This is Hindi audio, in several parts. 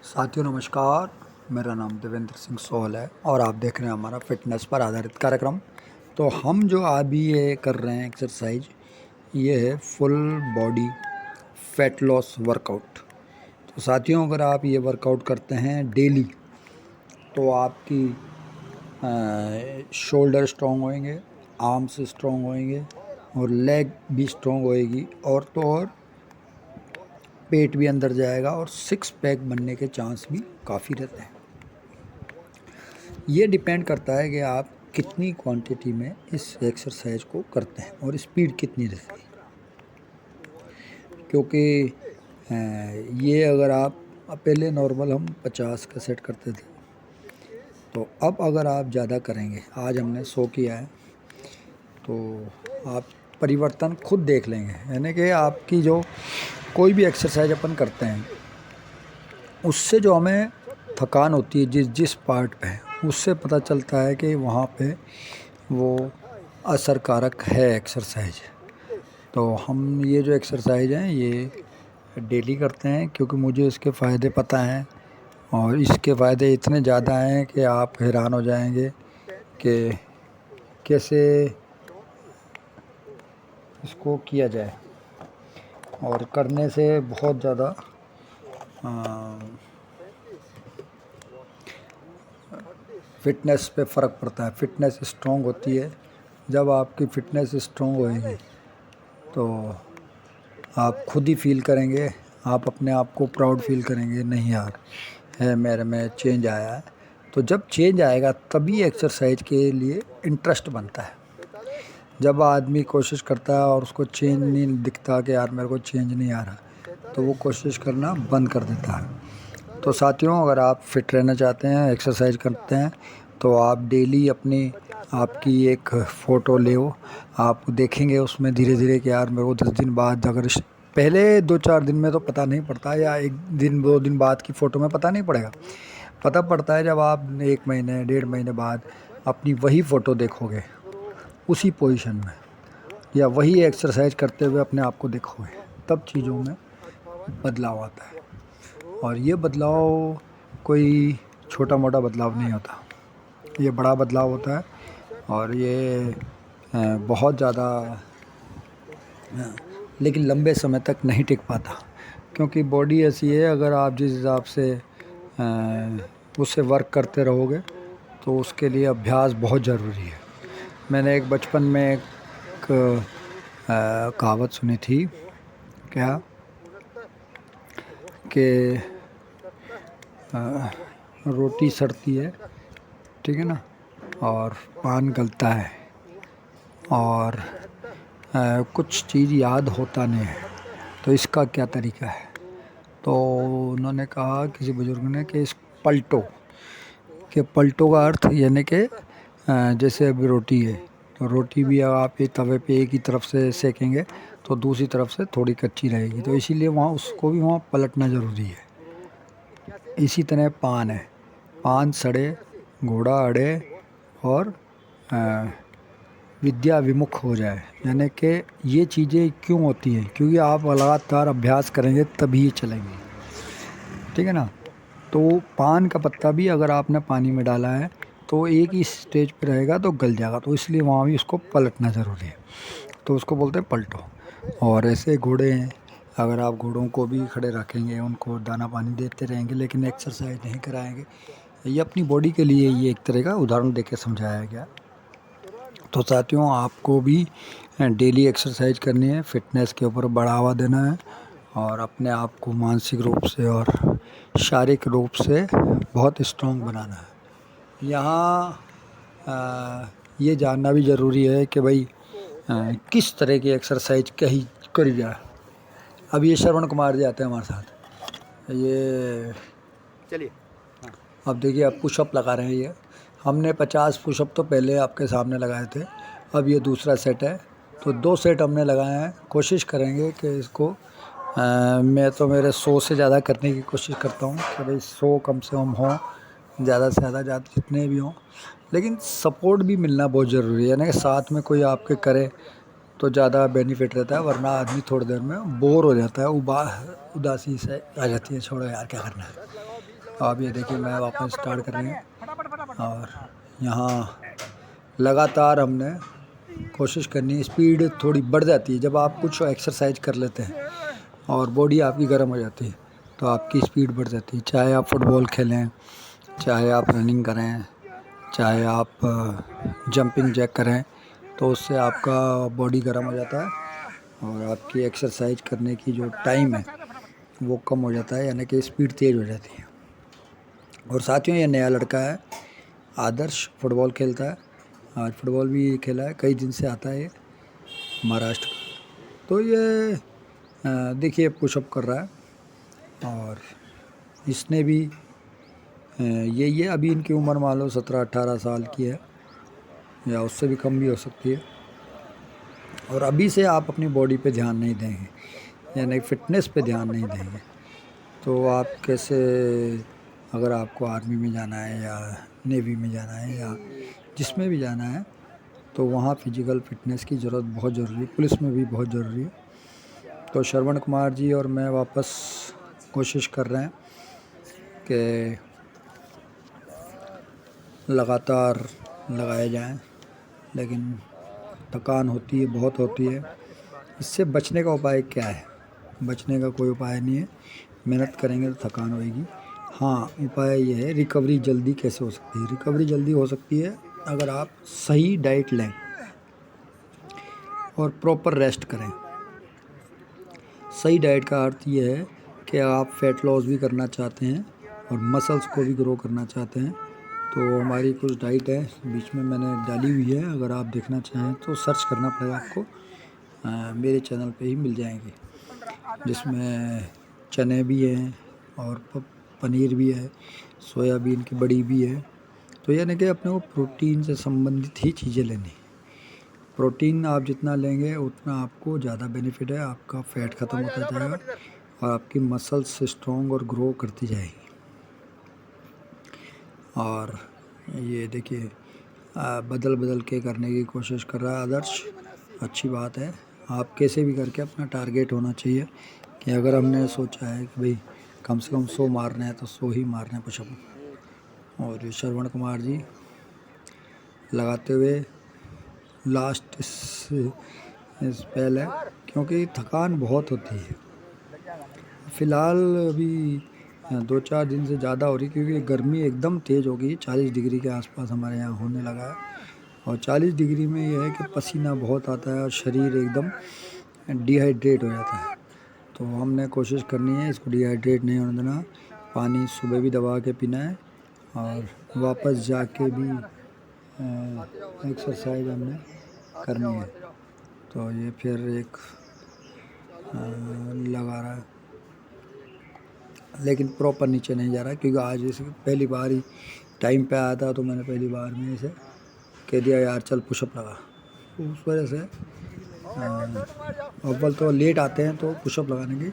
साथियों नमस्कार। मेरा नाम देवेंद्र सिंह सोहल है और आप देख रहे हैं हमारा फिटनेस पर आधारित कार्यक्रम। तो हम जो अभी ये कर रहे हैं एक्सरसाइज, ये है full body fat loss workout. तो साथियों, अगर आप ये वर्कआउट करते हैं डेली तो आपकी शोल्डर स्ट्रॉन्ग होएंगे, आर्म्स स्ट्रॉन्ग होएंगे और लेग भी स्ट्रॉन्ग होएगी, और तो और पेट भी अंदर जाएगा और सिक्स पैक बनने के चांस भी काफ़ी रहते हैं। ये डिपेंड करता है कि आप कितनी क्वांटिटी में इस एक्सरसाइज को करते हैं और स्पीड कितनी रहती है। क्योंकि ये अगर आप पहले नॉर्मल हम 50 का सेट करते थे, तो अब अगर आप ज़्यादा करेंगे, आज हमने 100 किया है, तो आप परिवर्तन खुद देख लेंगे। यानी कि आपकी जो कोई भी एक्सरसाइज अपन करते हैं, उससे जो हमें थकान होती है जिस जिस पार्ट पे, उससे पता चलता है कि वहाँ पे वो असरकारक है एक्सरसाइज। तो हम ये जो एक्सरसाइज हैं ये डेली करते हैं, क्योंकि मुझे इसके फ़ायदे पता हैं और इसके फ़ायदे इतने ज़्यादा हैं कि आप हैरान हो जाएंगे कि कैसे इसको किया जाए। और करने से बहुत ज़्यादा फ़िटनेस पे फ़र्क पड़ता है। फ़िटनेस स्ट्रॉन्ग होती है। जब आपकी फ़िटनेस स्ट्रॉन्ग होएगी तो आप खुद ही फील करेंगे, आप अपने आप को प्राउड फील करेंगे, नहीं यार है मेरे में चेंज आया है। तो जब चेंज आएगा तभी एक्सरसाइज के लिए इंटरेस्ट बनता है। जब आदमी कोशिश करता है और उसको चेंज नहीं दिखता कि यार मेरे को चेंज नहीं आ रहा, तो वो कोशिश करना बंद कर देता है। तो साथियों, अगर आप फिट रहना चाहते हैं, एक्सरसाइज करते हैं, तो आप डेली अपनी आपकी एक फ़ोटो ले, आप देखेंगे उसमें धीरे धीरे कि यार मेरे को 10 दिन बाद, अगर पहले 2-4 दिन में तो पता नहीं पड़ता, या 1 दिन 2 दिन बाद की फ़ोटो में पता नहीं पड़ेगा। पता पड़ता है जब आप 1 महीने 1.5 महीने बाद अपनी वही फ़ोटो देखोगे उसी पोजीशन में, या वही एक्सरसाइज करते हुए अपने आप को देखोगे, तब चीज़ों में बदलाव आता है। और ये बदलाव कोई छोटा मोटा बदलाव नहीं होता, ये बड़ा बदलाव होता है। और ये बहुत ज़्यादा, लेकिन लंबे समय तक नहीं टिक पाता, क्योंकि बॉडी ऐसी है, अगर आप जिस हिसाब से उससे वर्क करते रहोगे तो उसके लिए अभ्यास बहुत ज़रूरी है। मैंने एक बचपन में एक कहावत सुनी थी, क्या कि रोटी सड़ती है, ठीक है ना, और पान गलता है, और कुछ चीज़ याद होता नहीं है, तो इसका क्या तरीका है। तो उन्होंने कहा किसी बुजुर्ग ने कि इस पलटो का अर्थ यानी कि जैसे अभी रोटी है, तो रोटी भी आप एक तवे पे एक ही तरफ से सेकेंगे तो दूसरी तरफ से थोड़ी कच्ची रहेगी, तो इसीलिए वहाँ उसको भी वहाँ पलटना ज़रूरी है। इसी तरह पान है, पान सड़े घोड़ा अड़े और विद्या विमुख हो जाए। यानी कि ये चीज़ें क्यों होती हैं, क्योंकि आप लगातार अभ्यास करेंगे तभी ये चलेंगी, ठीक है ना। तो पान का पत्ता भी अगर आपने पानी में डाला है तो एक ही स्टेज पे रहेगा तो गल जाएगा, तो इसलिए वहाँ भी उसको पलटना ज़रूरी है, तो उसको बोलते हैं पलटो। और ऐसे घोड़े हैं, अगर आप घोड़ों को भी खड़े रखेंगे, उनको दाना पानी देते रहेंगे लेकिन एक्सरसाइज नहीं कराएंगे, ये अपनी बॉडी के लिए ये एक तरह का उदाहरण देके समझाया गया। तो साथियों, आपको भी डेली एक्सरसाइज करनी है, फिटनेस के ऊपर बढ़ावा देना है और अपने आप को मानसिक रूप से और शारीरिक रूप से बहुत स्ट्रॉन्ग बनाना है। यहाँ ये जानना भी ज़रूरी है कि भाई किस तरह की एक्सरसाइज करी जाए। अब ये श्रवण कुमार जी आते हैं हमारे साथ, ये चलिए। अब देखिए, आप पुशअप लगा रहे हैं, ये हमने 50 पुशअप तो पहले आपके सामने लगाए थे, अब ये दूसरा सेट है, तो 2 सेट हमने लगाए हैं। कोशिश करेंगे कि इसको मैं तो मेरे 100 से ज़्यादा करने की कोशिश करता हूँ कि भाई 100 कम से कम हों, ज़्यादा से ज़्यादा जितने भी हों, लेकिन सपोर्ट भी मिलना बहुत ज़रूरी है। यानी कि साथ में कोई आपके करे तो ज़्यादा बेनिफिट रहता है, वरना आदमी थोड़ी देर में बोर हो जाता है, उदासी से आ जाती है, छोड़ो यार क्या करना है। आप ये देखिए मैं वापस स्टार्ट कर रहे हैं और यहाँ लगातार हमने कोशिश करनी है। स्पीड थोड़ी बढ़ जाती है जब आप कुछ एक्सरसाइज कर लेते हैं और बॉडी आपकी गर्म हो जाती है तो आपकी स्पीड बढ़ जाती है। चाहे आप फुटबॉल खेलें, चाहे आप रनिंग करें, चाहे आप जंपिंग जैक करें, तो उससे आपका बॉडी गर्म हो जाता है और आपकी एक्सरसाइज करने की जो टाइम है वो कम हो जाता है, यानी कि स्पीड तेज़ हो जाती है। और साथियों ये नया लड़का है आदर्श, फुटबॉल खेलता है। आज फुटबॉल भी खेला है, कई दिन से आता है ये महाराष्ट्र। तो ये देखिए पुशअप कर रहा है और इसने भी ये अभी इनकी उम्र मान लो 17-18 साल की है या उससे भी कम भी हो सकती है। और अभी से आप अपनी बॉडी पे ध्यान नहीं देंगे, यानी फिटनेस पे ध्यान नहीं देंगे, तो आप कैसे, अगर आपको आर्मी में जाना है या नेवी में जाना है या जिसमें भी जाना है तो वहाँ फिजिकल फिटनेस की ज़रूरत बहुत ज़रूरी है, पुलिस में भी बहुत ज़रूरी है। तो श्रवण कुमार जी और मैं वापस कोशिश कर रहे हैं कि लगातार लगाए जाएं, लेकिन थकान होती है, बहुत होती है। इससे बचने का उपाय क्या है? बचने का कोई उपाय नहीं है, मेहनत करेंगे तो थकान होएगी। हाँ, उपाय ये है, रिकवरी जल्दी कैसे हो सकती है? रिकवरी जल्दी हो सकती है अगर आप सही डाइट लें और प्रॉपर रेस्ट करें। सही डाइट का अर्थ ये है कि आप फैट लॉस भी करना चाहते हैं और मसल्स को भी ग्रो करना चाहते हैं, तो हमारी कुछ डाइट है बीच में मैंने डाली हुई है, अगर आप देखना चाहें तो सर्च करना पड़ेगा आपको, मेरे चैनल पे ही मिल जाएंगे, जिसमें चने भी हैं और पनीर भी है, सोयाबीन की बड़ी भी है। तो यानी कि अपने को प्रोटीन से संबंधित ही चीज़ें लेनी। प्रोटीन आप जितना लेंगे उतना आपको ज़्यादा बेनिफिट है, आपका फैट ख़त्म होता जाएगा और आपकी मसल्स स्ट्रॉन्ग और ग्रो करती जाएगी। और ये देखिए बदल बदल के करने की कोशिश कर रहा है आदर्श, अच्छी बात है। आप कैसे भी करके अपना टारगेट होना चाहिए कि अगर हमने सोचा है कि भाई कम से कम 100 मारने हैं तो 100 ही मारने हैं पुशअप। और ये श्रवण कुमार जी लगाते हुए लास्ट स्पेल है, क्योंकि थकान बहुत होती है। फ़िलहाल अभी 2-4 दिन से ज़्यादा हो रही, क्योंकि गर्मी एकदम तेज़ हो गई, 40 डिग्री के आसपास हमारे यहाँ होने लगा है। और 40 डिग्री में ये है कि पसीना बहुत आता है और शरीर एकदम डिहाइड्रेट हो जाता है। तो हमने कोशिश करनी है इसको डिहाइड्रेट नहीं होने देना। पानी सुबह भी दबा के पीना है और वापस जाके भी एक्सरसाइज हमने करनी है। तो ये फिर एक लगा रहा है, लेकिन प्रॉपर नीचे नहीं जा रहा, क्योंकि आज इसे पहली बार ही टाइम पे आया था, तो मैंने पहली बार में इसे कह दिया यार चल पुशअप लगा। तो उस वजह से अव्वल तो लेट आते हैं तो पुशअप लगाने की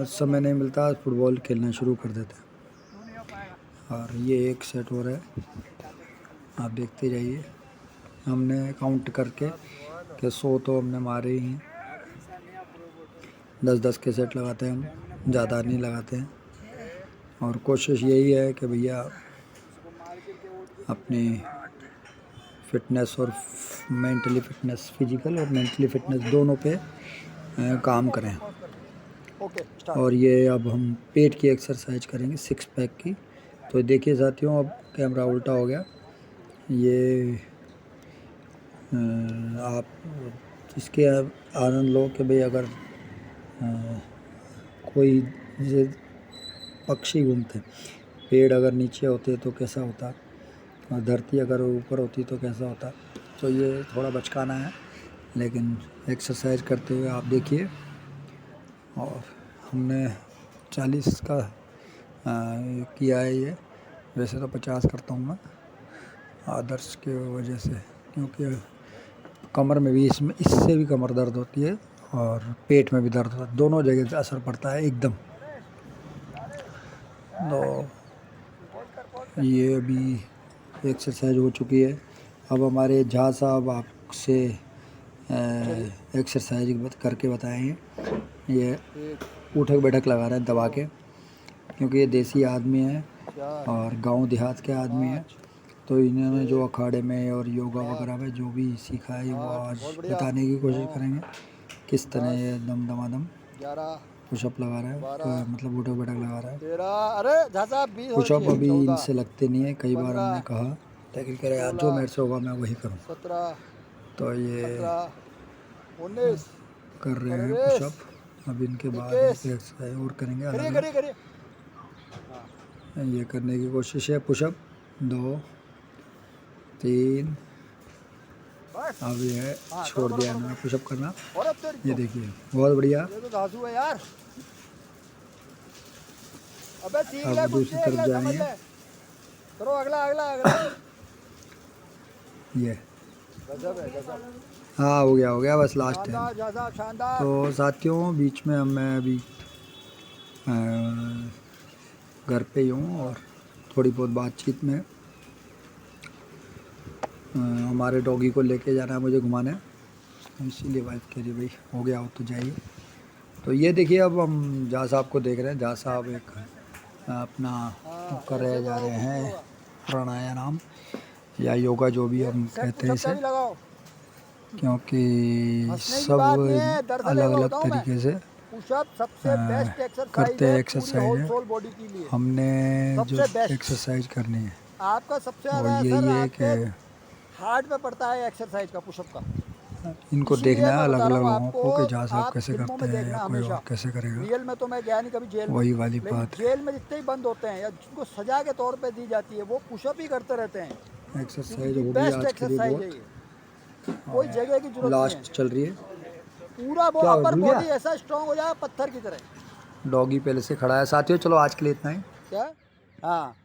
समय नहीं मिलता, फुटबॉल खेलना शुरू कर देते हैं। और ये एक सेट हो रहा है, आप देखते जाइए। हमने काउंट करके कि 100 तो हमने मारे ही हैं, 10-10 के सेट लगाते हैं हम, ज़्यादा नहीं लगाते हैं। और कोशिश यही है कि भैया अपनी फ़िटनेस और मेंटली फ़िटनेस, फिज़िकल और मेंटली फ़िटनेस दोनों पे काम करें। और ये अब हम पेट की एक्सरसाइज करेंगे, 6 पैक की। तो देखिए साथियों, अब कैमरा उल्टा हो गया। ये आप इसके आनंद लो कि भाई अगर कोई जैसे पक्षी घूमते, पेड़ अगर नीचे होते तो कैसा होता और धरती अगर ऊपर होती तो कैसा होता। तो ये थोड़ा बचकाना है, लेकिन एक्सरसाइज करते हुए आप देखिए। और हमने 40 का किया है ये, वैसे तो 50 करता हूँ मैं आदर्श के वजह से, क्योंकि कमर में भी इससे भी कमर दर्द होती है और पेट में भी दर्द होता है, दोनों जगह से असर पड़ता है एकदम। तो ये अभी एक्सरसाइज हो चुकी है। अब हमारे झा साहब आपसे एक्सरसाइज करके बताएंगे। ये उठक बैठक लगा रहे हैं दबा के, क्योंकि ये देसी आदमी है 4 और गांव देहात के आदमी है। 5 तो इन्होंने जो अखाड़े में और योगा वगैरह में जो भी सीखा है वो 8 आज बहुत बढ़िया बताने की कोशिश 9 करेंगे किस तरह 10 ये दम दमादम 11 पुशअप लगा रहा है, 12 मतलब उठक बैठक लगा रहा है। 13 अरे झासा 20 होने पुशअप चाहिए अभी 14 इनसे लगते नहीं है, कई बार 15 हमने कहा लेकिन कह रहे यार जो 16 मेरे से होगा मैं वही करूँ। 17 तो ये 18 19 कर रहे हैं 20 पुशअप। अब इनके बाद 21 एक एक्सरसाइज और करेंगे अलग करिए अलग। करिए करिए हाँ ये करने की कोशिश है पुशअप 2 3। बस अब ये हाँ छोड़ करो दिया करो इन्होंने करो पुशअप करना। और अब तेरी ये तो देखिए बहुत बढ़िया। ये तो धांसू है यार अबे सीख अब ले कुछ दूसरी तरफ अगला समझ जाएंगे। ले करो अगला अगला अगला ये गजब है गजब हाँ हो गया बस लास्ट है। शानदार जैसा शानदार तो साथियों बीच में अब मैं अभी घर पे ही हूँ और थोड़ी बहुत बातचीत में हमारे डॉगी को लेके जाना है मुझे घुमाने, इसीलिए वाइफ कह रही भाई हो गया हो तो जाइए। तो ये देखिए अब हम जहाँ साहब को देख रहे हैं, जहाँ साहब एक अपना हाँ कर रहे ऐसे जा करो रहे कुछ नहीं हैं होगा प्राणायाम या योगा जो भी ये हम सेट कहते हैं पुशअप का इसे, भी लगाओ क्योंकि हंसने की बात नहीं है सब दरअसल अलग ये अलग बताऊं मैं तरीके से पुशअप सबसे बेस्ट एक्सरसाइज करते है हैं पूरी एक्सरसाइज होल है। सोल बॉडी के लिए हमने जो सबसे बेस्ट एक्सरसाइज करनी है आपका सबसे वो ज़्यादा यही असर है आपके कि हार्ट पे पड़ता है एक्सरसाइज का पुशअप का इनको इसीलिए देखना है मैं अलग बता रहा अलग हूँ लोगों आपको को कि जहाँ साहब आप कैसे फिल्मों करते में हैं या देखना कोई और हमेशा कैसे करेगा, रियल में तो मैं गया नहीं कभी जेल में वही वाली लेकिन बात है। जेल में जितने ही बंद होते हैं या जिनको सजा के तौर पे दी जाती है वो पुशअप ही करते रहते हैं क्योंकि एक्सरसाइज दी होगी बेस्ट आज के लिए एक्सरसाइज है बहुत, ये कोई जगह की जरूरत नहीं है लास्ट चल रही है। पूरा वो क्या अपर भूल बॉडी गया ऐसा स्ट्रांग हो जाए पत्थर की तरह डॉगी पहले से खड़ा है। साथियों चलो आज के लिए इतना ही। क्या हाँ